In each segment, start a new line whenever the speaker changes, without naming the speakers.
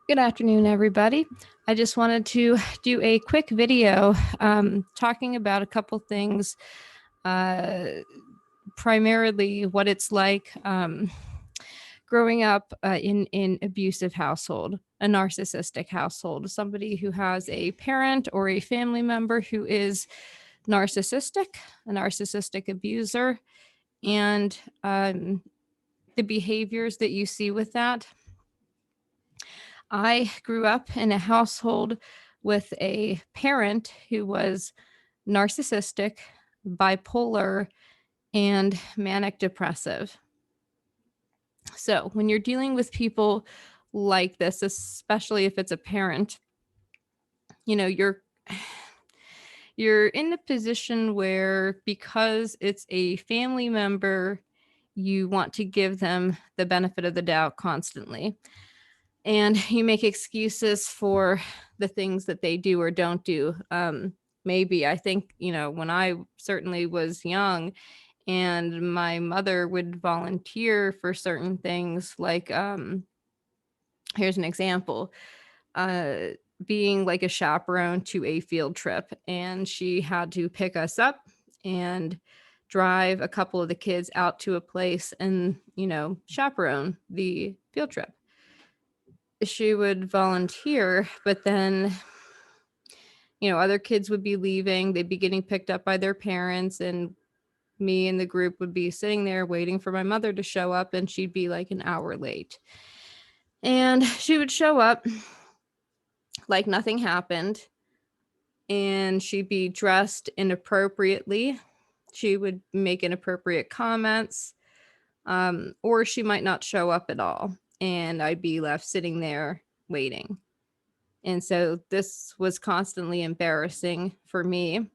Good afternoon, everybody. I just wanted to do a quick video talking about a couple things, uh, primarily what it's like growing up in abusive household, a narcissistic household, somebody who has a parent or a family member who is narcissistic, a narcissistic abuser, and the behaviors that you see with that. I grew up in a household with a parent who was narcissistic, bipolar, and manic depressive. So, when you're dealing with people like this, especially if it's a parent, you know, you're in a position where because it's a family member, you want to give them the benefit of the doubt constantly. And you make excuses for the things that they do or don't do. Maybe I think, when I certainly was young and my mother would volunteer for certain things, like, here's an example, uh, being like a chaperone to a field trip. And she had to pick us up and drive a couple of the kids out to a place and, chaperone the field trip. She would volunteer, but then, other kids would be leaving, they'd be getting picked up by their parents, and me and the group would be sitting there waiting for my mother to show up, and she'd be like an hour late. And she would show up like nothing happened, and she'd be dressed inappropriately. She would make inappropriate comments, or she might not show up at all, and I'd be left sitting there waiting. And so this was constantly embarrassing for me,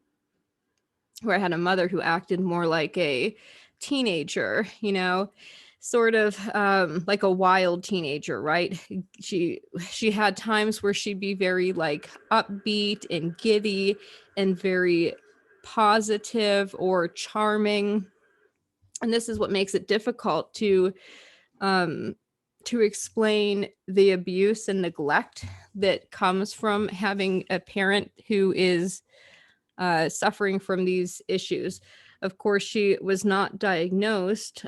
where I had a mother who acted more like a teenager, sort of like a wild teenager, right? She had times where she'd be very like upbeat and giddy and very positive or charming. And this is what makes it difficult to explain the abuse and neglect that comes from having a parent who is suffering from these issues. Of course, she was not diagnosed,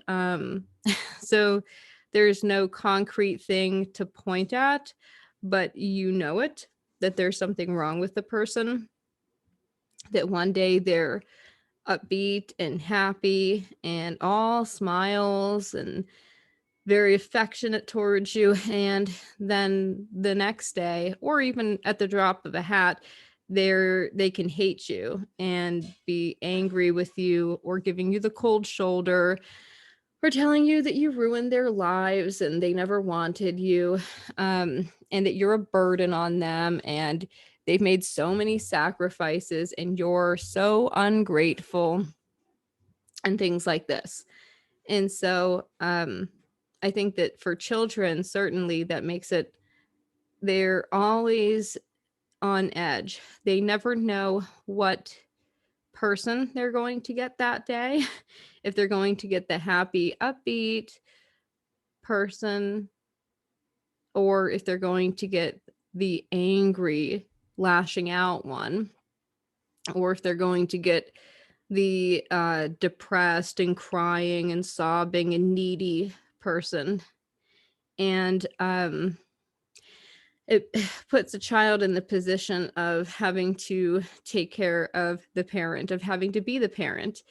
so there's no concrete thing to point at, but you know it, that there's something wrong with the person, that one day they're upbeat and happy and all smiles and very affectionate towards you, and then the next day, or even at the drop of a hat, they can hate you and be angry with you, or giving you the cold shoulder, or telling you that you ruined their lives and they never wanted you, and that you're a burden on them, and they've made so many sacrifices and you're so ungrateful, and things like this. And so I think that for children, certainly that makes it, they're always on edge. They never know what person they're going to get that day. If they're going to get the happy, upbeat person, or if they're going to get the angry, lashing out one, or if they're going to get the depressed and crying and sobbing and needy person. And it puts a child in the position of having to take care of the parent, of having to be the parent.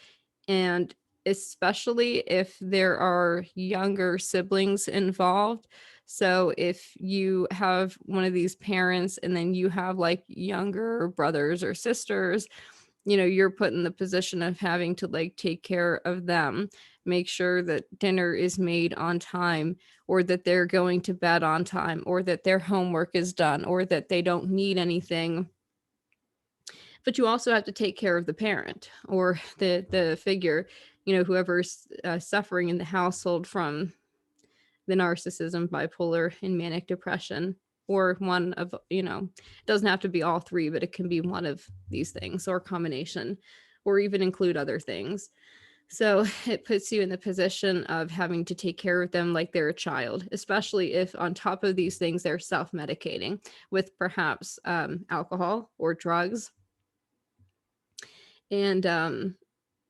And especially if there are younger siblings involved. So if you have one of these parents and then you have like younger brothers or sisters, you're put in the position of having to like take care of them, make sure that dinner is made on time, or that they're going to bed on time, or that their homework is done, or that they don't need anything. But you also have to take care of the parent or the figure, whoever's suffering in the household from the narcissism, bipolar, and manic depression, or one of, it doesn't have to be all three, but it can be one of these things or combination, or even include other things. So it puts you in the position of having to take care of them like they're a child, especially if on top of these things, they're self-medicating with perhaps alcohol or drugs. And,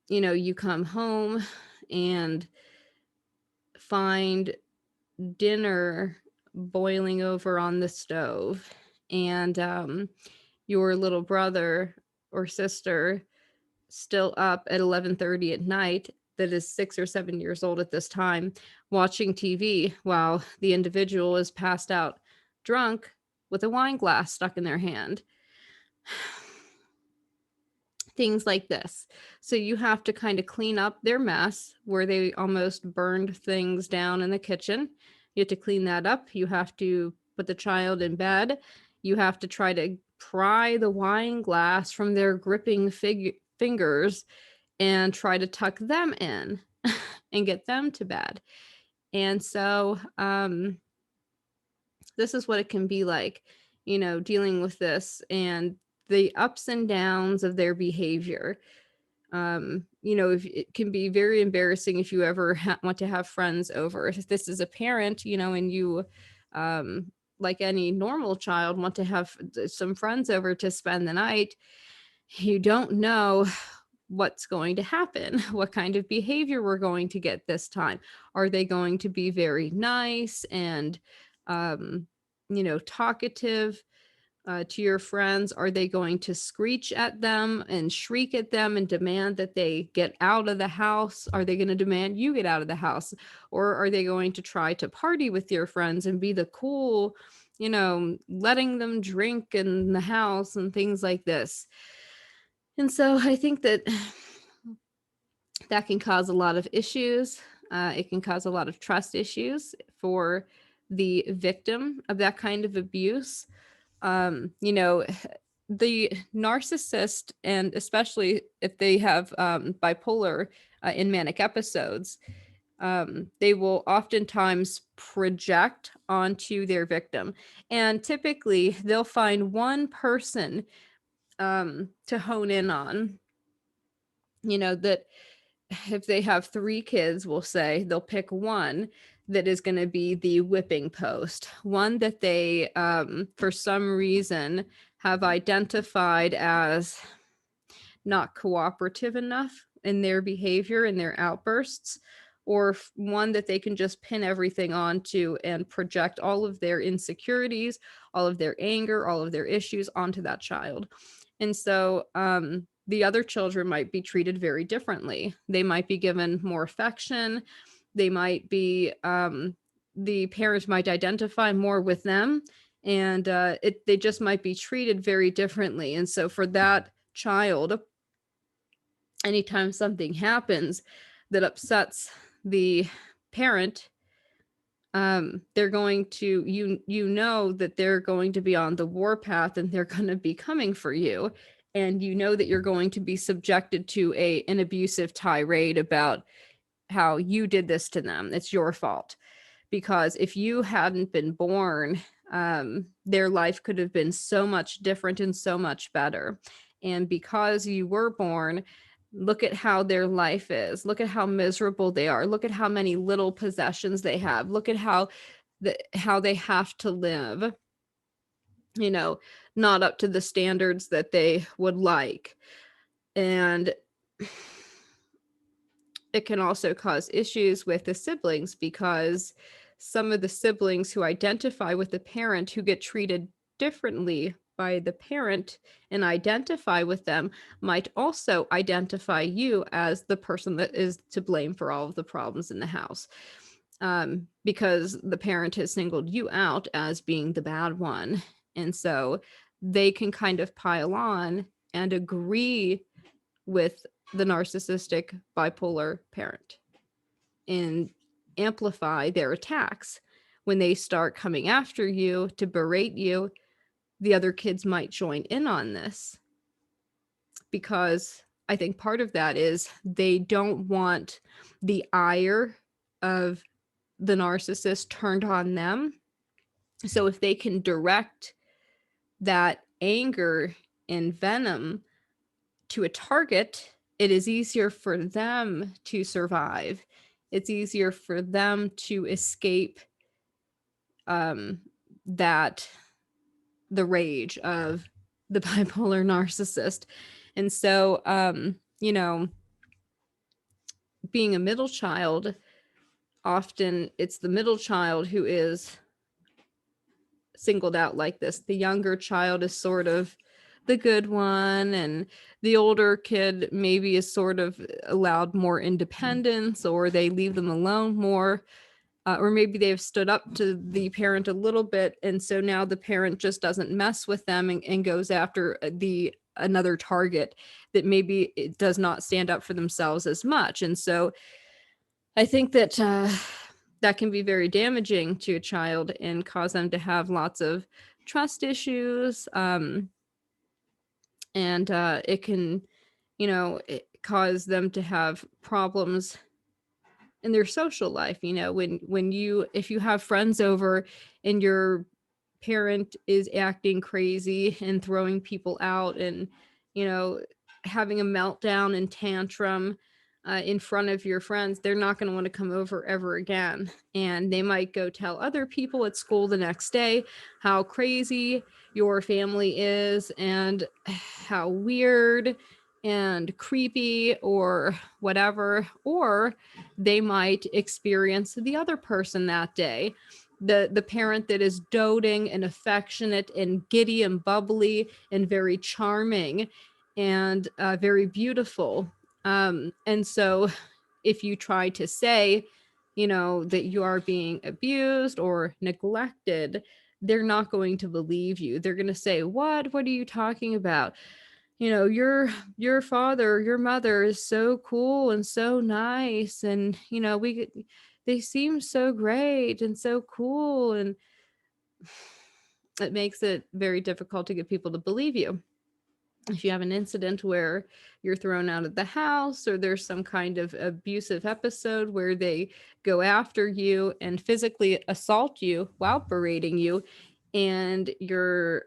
you come home and find dinner boiling over on the stove, and your little brother or sister still up at 11:30 at night, that is 6 or 7 years old at this time, watching TV while the individual is passed out drunk with a wine glass stuck in their hand. Things like this. So you have to kind of clean up their mess where they almost burned things down in the kitchen. You have to clean that up. You have to put the child in bed. You have to try to pry the wine glass from their gripping fingers and try to tuck them in and get them to bed. And so this is what it can be like, dealing with this and the ups and downs of their behavior. If it can be very embarrassing if you ever want to have friends over. If this is a parent, and you, like any normal child, want to have some friends over to spend the night, you don't know what's going to happen, what kind of behavior we're going to get this time. Are they going to be very nice and, talkative to your friends? Are they going to screech at them and shriek at them and demand that they get out of the house? Are they going to demand you get out of the house? Or are they going to try to party with your friends and be the cool, letting them drink in the house and things like this? And so I think that that can cause a lot of issues. It can cause a lot of trust issues for the victim of that kind of abuse. The narcissist, and especially if they have bipolar in manic episodes, they will oftentimes project onto their victim. And typically they'll find one person to hone in on, that if they have 3 kids, we'll say, they'll pick one that is going to be the whipping post, one that they, for some reason, have identified as not cooperative enough in their behavior and their outbursts, or one that they can just pin everything onto and project all of their insecurities, all of their anger, all of their issues onto that child. And so the other children might be treated very differently. They might be given more affection. They might be, the parents might identify more with them, and they just might be treated very differently. And so for that child, anytime something happens that upsets the parent, they're going to, that they're going to be on the warpath and they're going to be coming for you. And that you're going to be subjected to an abusive tirade about how you did this to them. It's your fault. Because if you hadn't been born, their life could have been so much different and so much better. And because you were born, look at how their life is. Look at how miserable they are. Look at how many little possessions they have. Look at how they have to live, not up to the standards that they would like. And it can also cause issues with the siblings, because some of the siblings who identify with the parent, who get treated differently by the parent and identify with them, might also identify you as the person that is to blame for all of the problems in the house, because the parent has singled you out as being the bad one. And so they can kind of pile on and agree with the narcissistic bipolar parent and amplify their attacks. When they start coming after you to berate you, the other kids might join in on this, because I think part of that is they don't want the ire of the narcissist turned on them. So if they can direct that anger and venom to a target, it is easier for them to survive. It's easier for them to escape um, that the rage of the bipolar narcissist. And so, being a middle child, often it's the middle child who is singled out like this. The younger child is sort of the good one, and the older kid maybe is sort of allowed more independence, or they leave them alone more. Or maybe they've stood up to the parent a little bit, and so now the parent just doesn't mess with them and goes after the another target that maybe it does not stand up for themselves as much. And so I think that that can be very damaging to a child and cause them to have lots of trust issues. And it can, cause them to have problems in their social life. If you have friends over and your parent is acting crazy and throwing people out, and you know having a meltdown and tantrum in front of your friends, they're not going to want to come over ever again, and they might go tell other people at school the next day how crazy your family is and how weird and creepy or whatever. Or they might experience the other person that day, the parent that is doting and affectionate and giddy and bubbly and very charming and very beautiful. And so if you try to say, that you are being abused or neglected, they're not going to believe you. They're going to say, what are you talking about? Your father, your mother is so cool and so nice, and they seem so great and so cool, and it makes it very difficult to get people to believe you. If you have an incident where you're thrown out of the house, or there's some kind of abusive episode where they go after you and physically assault you while berating you, and you're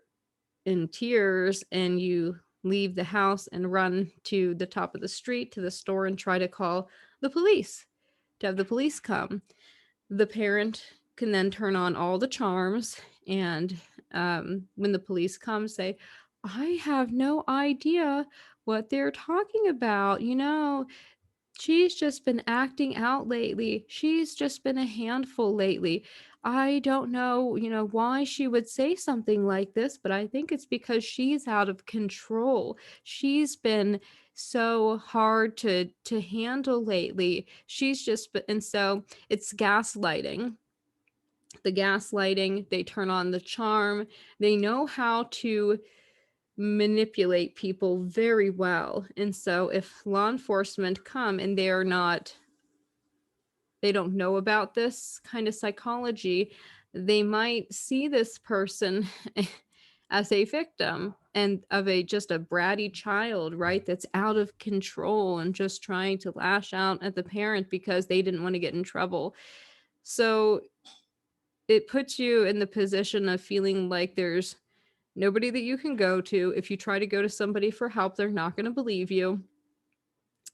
in tears and you leave the house and run to the top of the street to the store and try to call the police, to have the police come, the parent can then turn on all the charms, and when the police come, say, I have no idea what they're talking about. She's just been acting out lately. She's just been a handful lately. I don't know, why she would say something like this, but I think it's because she's out of control. She's been so hard to handle lately. And so it's gaslighting. The gaslighting, they turn on the charm. They know how to manipulate people very well. And so if law enforcement come and they don't know about this kind of psychology, they might see this person as a victim and of just a bratty child, right? That's out of control and just trying to lash out at the parent because they didn't want to get in trouble. So it puts you in the position of feeling like there's nobody that you can go to. If you try to go to somebody for help, they're not going to believe you.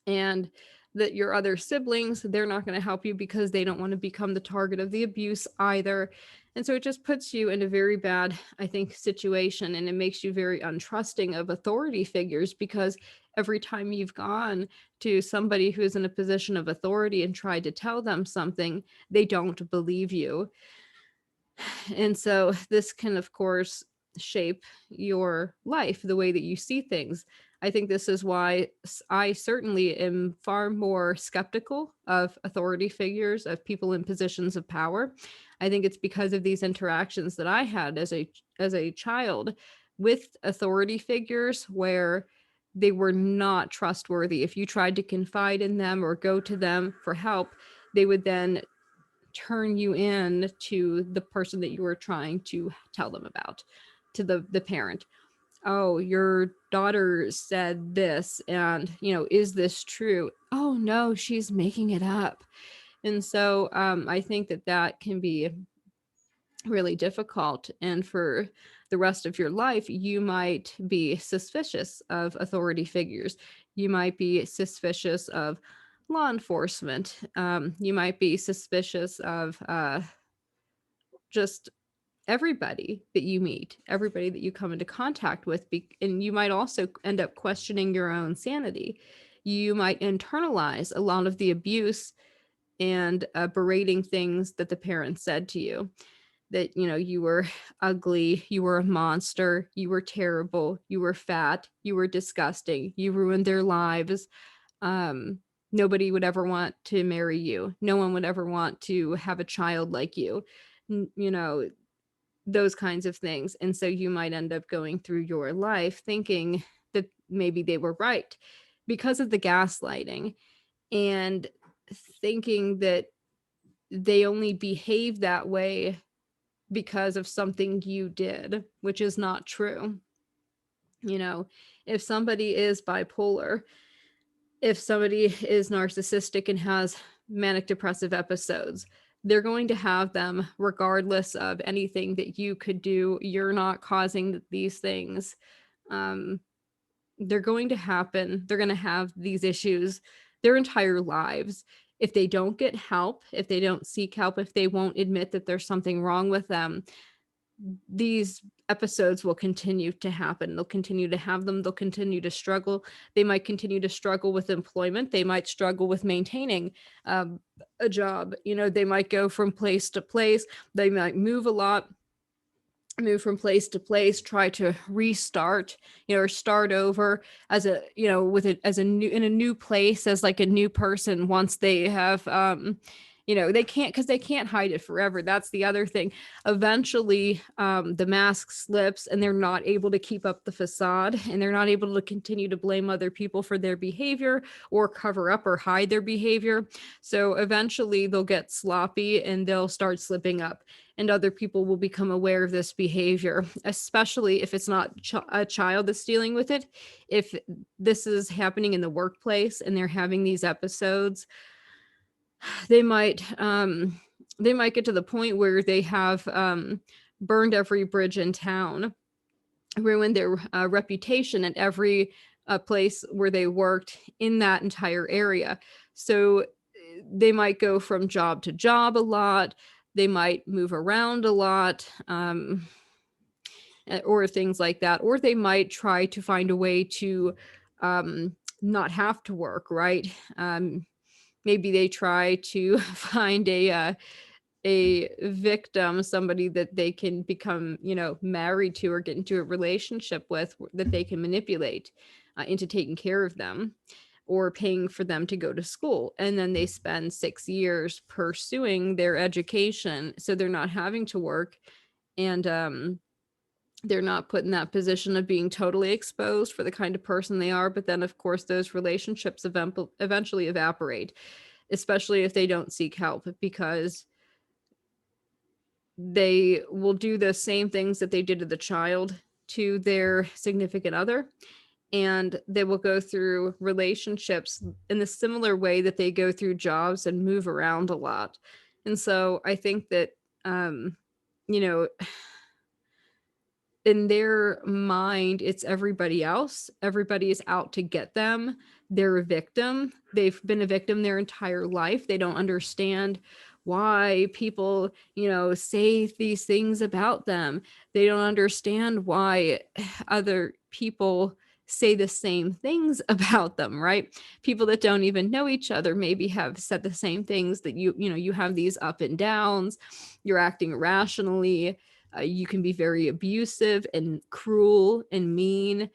And that your other siblings, they're not going to help you because they don't want to become the target of the abuse either. And so it just puts you in a very bad, I think, situation, and it makes you very untrusting of authority figures, because every time you've gone to somebody who's in a position of authority and tried to tell them something, they don't believe you. And so this can, of course, shape your life, the way that you see things. I think this is why I certainly am far more skeptical of authority figures, of people in positions of power. I think it's because of these interactions that I had as a child with authority figures, where they were not trustworthy. If you tried to confide in them or go to them for help, they would then turn you in to the person that you were trying to tell them about, to the parent. Oh, your daughter said this, and is this true? Oh no, she's making it up. And so I think that can be really difficult, and for the rest of your life you might be suspicious of authority figures. You might be suspicious of law enforcement. You might be suspicious of just everybody that you meet, everybody that you come into contact with. And you might also end up questioning your own sanity. You might internalize a lot of the abuse and berating things that the parents said to you, that, you know, you were ugly, you were a monster, you were terrible, you were fat, you were disgusting, you ruined their lives. um Nobody would ever want to marry you, no one would ever want to have a child like you. You know, those kinds of things. And so you might end up going through your life thinking that maybe they were right because of the gaslighting, and thinking that they only behave that way because of something you did, which is not true. You know, if somebody is bipolar, if somebody is narcissistic and has manic depressive episodes, they're going to have them regardless of anything that you could do. You're not causing these things. Um, they're going to happen. They're going to have these issues their entire lives. If they don't get help, if they don't seek help, if they won't admit that there's something wrong with them, these episodes will continue to happen. They'll continue to have them. They'll continue to struggle. They might continue to struggle with employment. They might struggle with maintaining um, a job. You know, they might go from place to place. They might move a lot, move from place to place, try to restart, you know, or start over as a, you know, with it as a new, in a new place, as like a new person, once they have you know, they can't, because they can't hide it forever. That's the other thing. Eventually the mask slips and they're not able to keep up the facade, and they're not able to continue to blame other people for their behavior or cover up or hide their behavior. So eventually they'll get sloppy and they'll start slipping up, and other people will become aware of this behavior, especially if it's not a child that's dealing with it. If this is happening in the workplace and they're having these episodes, they might get to the point where they have burned every bridge in town, ruined their reputation at every place where they worked in that entire area. So they might go from job to job a lot. They might move around a lot, or things like that. Or they might try to find a way to not have to work, right? Maybe they try to find a victim, somebody that they can become, you know, married to or get into a relationship with, that they can manipulate into taking care of them or paying for them to go to school. And then they spend 6 years pursuing their education, so they're not having to work, and they're not put in that position of being totally exposed for the kind of person they are. But then, of course, those relationships eventually evaporate, especially if they don't seek help, because they will do the same things that they did to the child to their significant other. And they will go through relationships in the similar way that they go through jobs and move around a lot. And so I think that, you know, in their mind, it's everybody else. Everybody is out to get them. They're a victim. They've been a victim their entire life. They don't understand why people, you know, say these things about them. They don't understand why other people say the same things about them, right? People that don't even know each other maybe have said the same things, that you know, you have these up and downs, you're acting irrationally. You can be very abusive and cruel and mean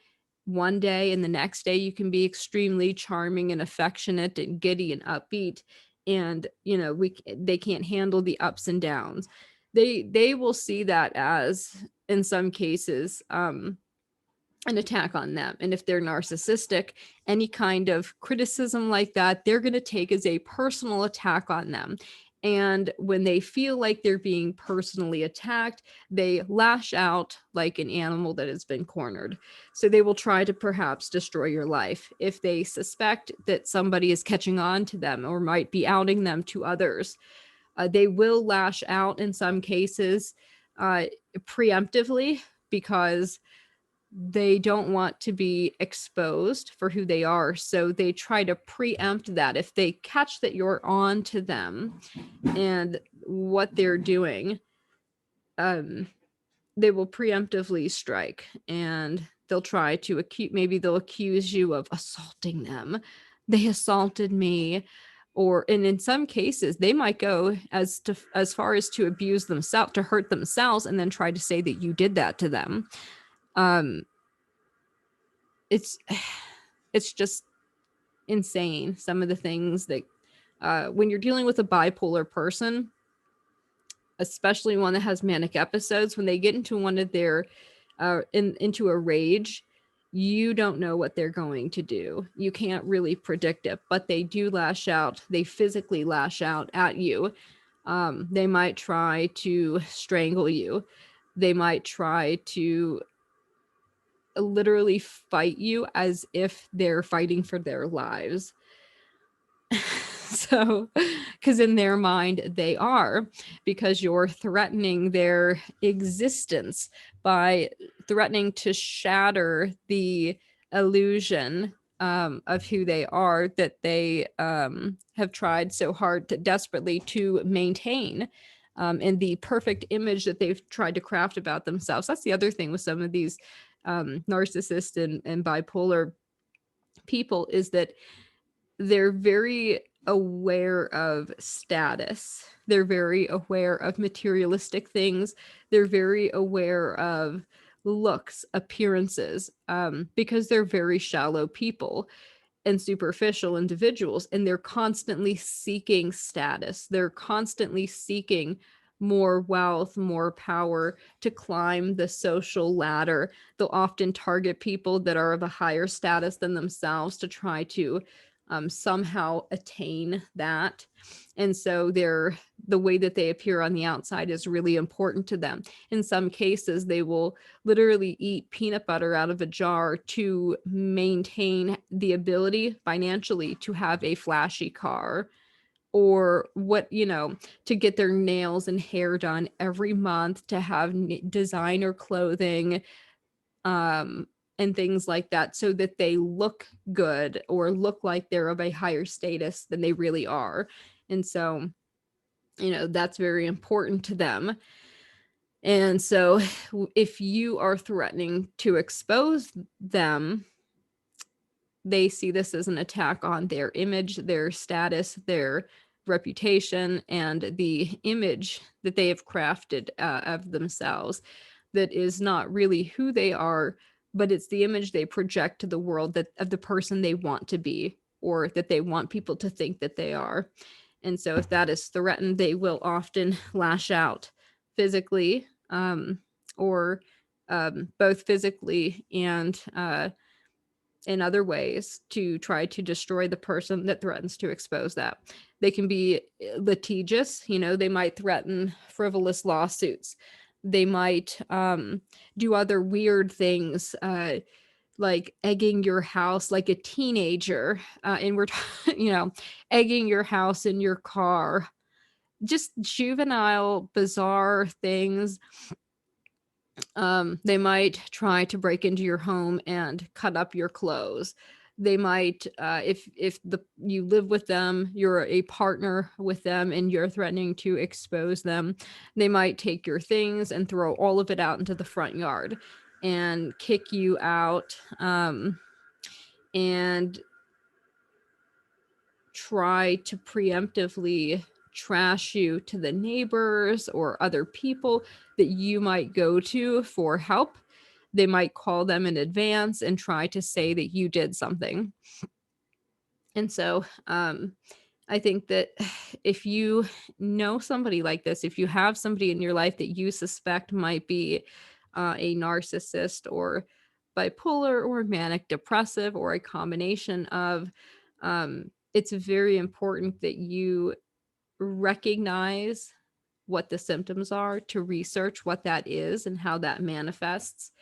one day, and the next day you can be extremely charming and affectionate and giddy and upbeat. And you know, they can't handle the ups and downs. They will see that as, in some cases, an attack on them. And if they're narcissistic, any kind of criticism like that, they're going to take as a personal attack on them. And when they feel like they're being personally attacked, they lash out like an animal that has been cornered. So they will try to perhaps destroy your life. If they suspect that somebody is catching on to them or might be outing them to others, they will lash out in some cases preemptively, because they don't want to be exposed for who they are. So they try to preempt that. If they catch that you're on to them and what they're doing, they will preemptively strike, and they'll try to maybe they'll accuse you of assaulting them. They assaulted me. Or, and in some cases, they might go as far as to abuse themselves, to hurt themselves, and then try to say that you did that to them. It's it's just insane, some of the things that when you're dealing with a bipolar person, especially one that has manic episodes, when they get into one of their into a rage, you don't know what they're going to do. You can't really predict it, but they do lash out. They physically lash out at you. They might try to strangle you. They might try to literally fight you as if they're fighting for their lives. So, because in their mind they are, because you're threatening their existence by threatening to shatter the illusion of who they are, that they have tried so hard to desperately to maintain, and the perfect image that they've tried to craft about themselves. That's the other thing with some of these narcissist and bipolar people, is that they're very aware of status. They're very aware of materialistic things. They're very aware of looks, appearances, because they're very shallow people and superficial individuals, and they're constantly seeking status. They're constantly seeking more wealth, more power, to climb the social ladder. They'll often target people that are of a higher status than themselves to try to somehow attain that. And so the way that they appear on the outside is really important to them. In some cases, they will literally eat peanut butter out of a jar to maintain the ability financially to have a flashy car, or to get their nails and hair done every month, to have designer clothing, and things like that, so that they look good or look like they're of a higher status than they really are. And so, that's very important to them. And so if you are threatening to expose them, they see this as an attack on their image, their status, their reputation, and the image that they have crafted of themselves, that is not really who they are, but it's the image they project to the world, that of the person they want to be, or that they want people to think that they are. And so if that is threatened, they will often lash out physically, or both physically and in other ways, to try to destroy the person that threatens to expose that. They can be litigious, they might threaten frivolous lawsuits. They might do other weird things, like egging your house like a teenager, and we're egging your house in your car. Just juvenile, bizarre things. They might try to break into your home and cut up your clothes. They might, if you live with them, you're a partner with them, and you're threatening to expose them, they might take your things and throw all of it out into the front yard and kick you out, and try to preemptively trash you to the neighbors or other people that you might go to for help. They might call them in advance and try to say that you did something. And so I think that if you know somebody like this, if you have somebody in your life that you suspect might be a narcissist or bipolar or manic depressive, or a combination of, it's very important that you recognize what the symptoms are, to research what that is and how that manifests,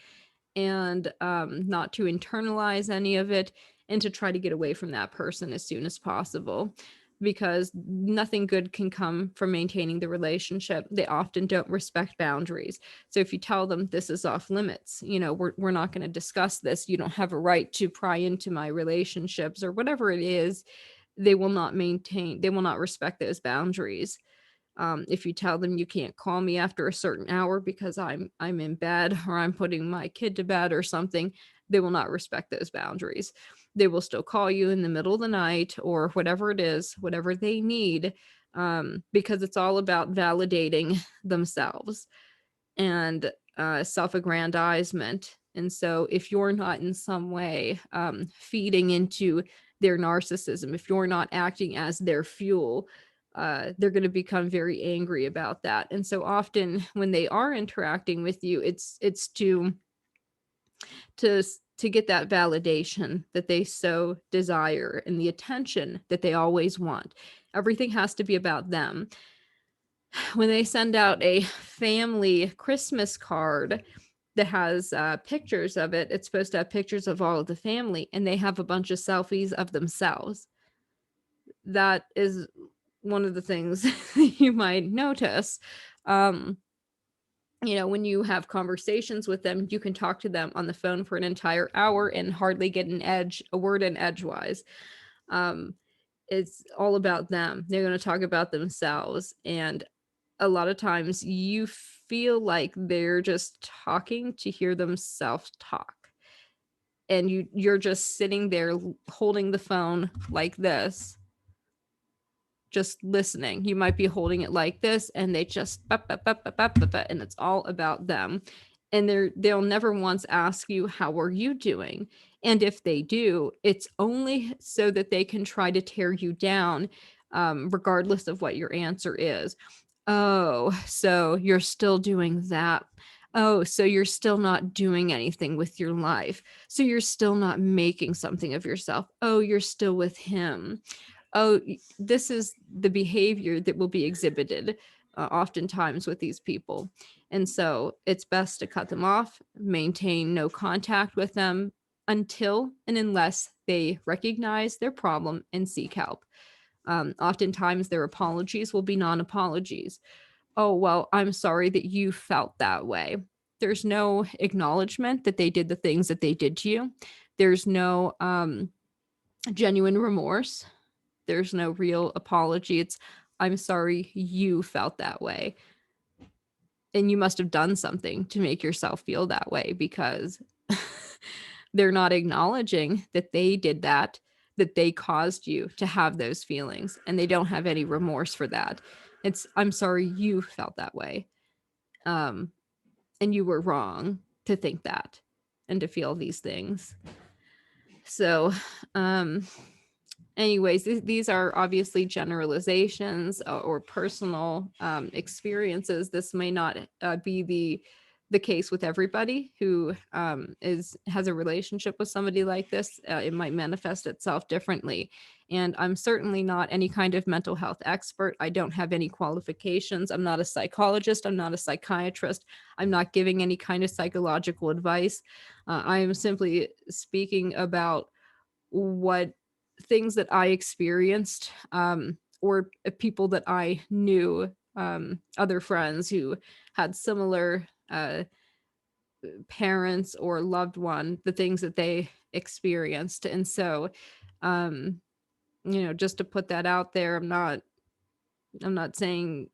and not to internalize any of it, and to try to get away from that person as soon as possible. because nothing good can come from maintaining the relationship. They often don't respect boundaries. So if you tell them this is off limits, we're not going to discuss this. You don't have a right to pry into my relationships or whatever it is. They will not respect those boundaries. If you tell them you can't call me after a certain hour because I'm in bed or I'm putting my kid to bed or something, they will not respect those boundaries. They will still call you in the middle of the night or whatever it is, whatever they need, because it's all about validating themselves and self-aggrandizement. And so if you're not in some way feeding into their narcissism, if you're not acting as their fuel, they're going to become very angry about that. And so often when they are interacting with you, it's to to get that validation that they so desire and the attention that they always want. Everything has to be about them. When they send out a family Christmas card that has pictures of it, it's supposed to have pictures of all of the family, and they have a bunch of selfies of themselves. That is one of the things you might notice. When you have conversations with them, you can talk to them on the phone for an entire hour and hardly get a word in edgewise. It's all about them. They're going to talk about themselves. And a lot of times you feel like they're just talking to hear themselves talk. And you're just sitting there holding the phone like this, just listening. You might be holding it like this, and they just and it's all about them. And they'll never once ask you, how are you doing? And if they do, it's only so that they can try to tear you down, regardless of what your answer is. Oh, so you're still doing that. Oh, so you're still not doing anything with your life. So you're still not making something of yourself. Oh, you're still with him. Oh, this is the behavior that will be exhibited oftentimes with these people. And so it's best to cut them off, maintain no contact with them until and unless they recognize their problem and seek help. Oftentimes their apologies will be non-apologies. Oh, well, I'm sorry that you felt that way. There's no acknowledgement that they did the things that they did to you. There's no genuine remorse. There's no real apology. It's, I'm sorry you felt that way. And you must have done something to make yourself feel that way, because they're not acknowledging that they did that they caused you to have those feelings, and they don't have any remorse for that. It's, I'm sorry you felt that way. And you were wrong to think that and to feel these things. So, anyways, these are obviously generalizations or personal experiences. This may not be the case with everybody who has a relationship with somebody like this. It might manifest itself differently. And I'm certainly not any kind of mental health expert. I don't have any qualifications. I'm not a psychologist. I'm not a psychiatrist. I'm not giving any kind of psychological advice. I am simply speaking about what things that I experienced, or people that I knew, other friends who had similar parents or loved one, the things that they experienced. And so, just to put that out there, I'm not saying,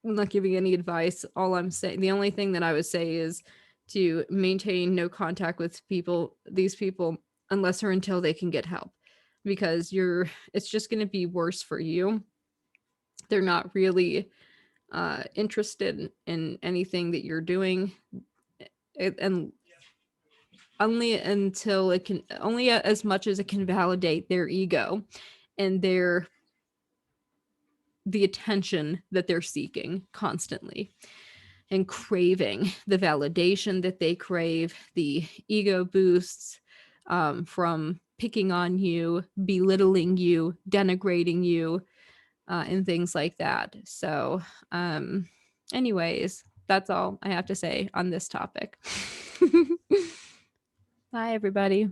I'm not giving any advice. All I'm saying, the only thing that I would say is to maintain no contact with these people, unless or until they can get help, because it's just going to be worse for you. They're not really interested in anything that you're doing, and only as much as it can validate their ego and the attention that they're seeking constantly and craving, the validation that they crave, the ego boosts from picking on you, belittling you, denigrating you, and things like that. So, anyways, that's all I have to say on this topic. Bye, everybody.